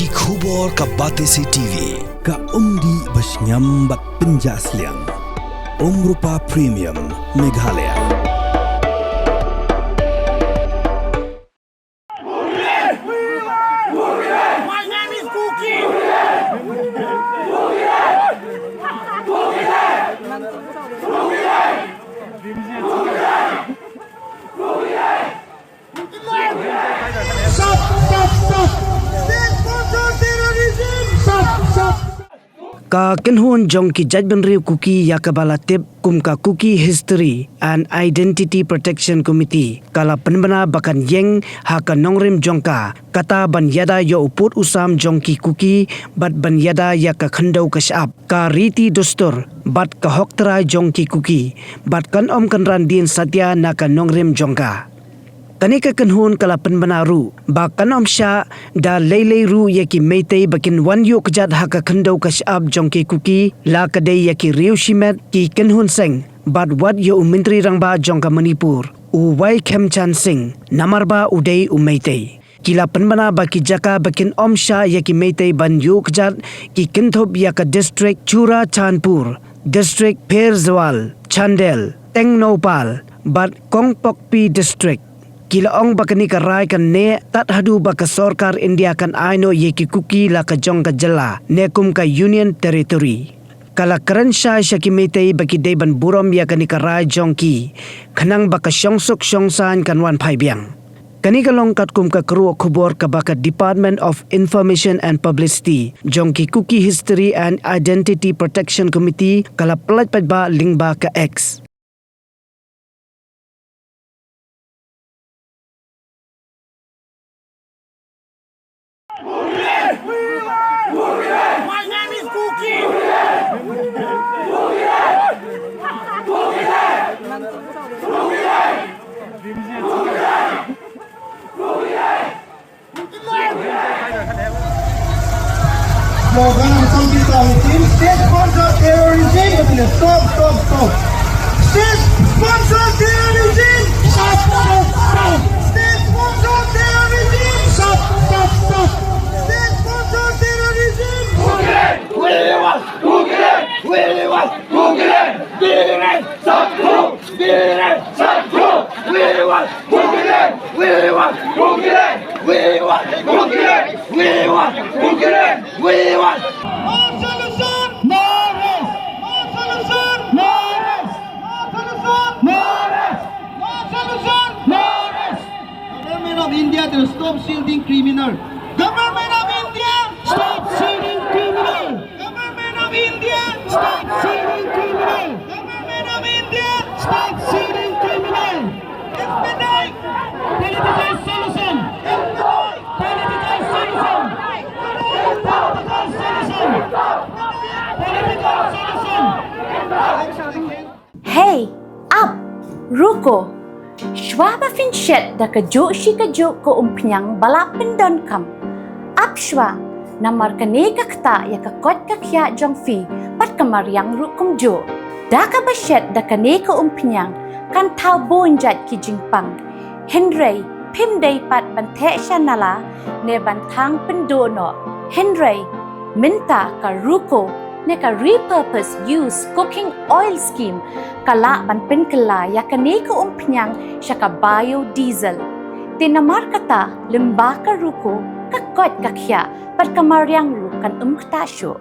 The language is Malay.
Jongki khubor ka Batesi TV. Ka umdi basnyam bak penjasliang. Rupa Premium Meghalaya. My name is Kuki. Ka kenhun Jongki Judge Kuki yakabala tip kum ka Kuki History and Identity Protection Committee kala penbana bakan yeng haka nongrim jongka kata ban yada yo uput usam Jongki Kuki bat ban yada ya ka Khyndew ka Shyiap ka riti dostur bat ka hoktera Jongki Kuki bat kan om kanran din satya na ka nongrim jongka. Kanika kanhun kala penbanaru ba kanom Shah da leilei ru yaki Meitei bakin wanyo Kjat haka Khyndew ka Shyiap Jongki Kuki la kadai yaki riu shimet ki kanhun seng bat wat yo Myntri Rangbah jongka Manipur u wai Khemchan sing namarba udai Meitei. Kila penbana baki jaka bakin om Shah yaki Meitei ban yo Kjat ki kinthop yaka district Chura Chanpur district Perzawal Chandel Tengnopal bat Kongpokpi district. Kila ong bakani ka rai kan ne tat hadu baka sorkar India kan aino yeki Kuki la ka jong ka jela ne kum ka Union Territory. Kala keren Shah syaki Meitei baki deban burom ya kani ka rai Jongki khanang baka syongsuk syongsan kan wan phai biang. Kani ka long kat kum ka kru khubor ka baka Department of Information and Publicity Jongki Kuki History and Identity Protection Committee kala pelat ba lingba ka X. My name is Kuki. Slogan ng isang disability, state-sponsored terrorism. Stop. State-sponsored terrorism. Stop. State-sponsored terrorism. Stop. State-sponsored terrorism. Government of India to stop shielding criminal. Government of India, stop shielding criminal. Government of India, stop shielding criminal. Government of India, stop shielding criminal. Expedite political solution. Political solution. Hey, up, ruko. Shwa fin shet da kajo shi kajo ko umpnyang balapin don kam. Up shwa, namar kane kakta ya kakot kakya jongfi pat kamaryang rukum jo. Da ka bashet da kane ko umpnyang kan tau bonjat ki jingpang. Henry pimday pat bante shanala ne bantang pendono. Henry minta ka ruko ne ka repurpose use cooking oil scheme kala ban penkala ya kane ko umpnyang siya ka biodiesel. Tinamar kata limba ka ruko kakot kakya pat kamaryang rukan umktasyo.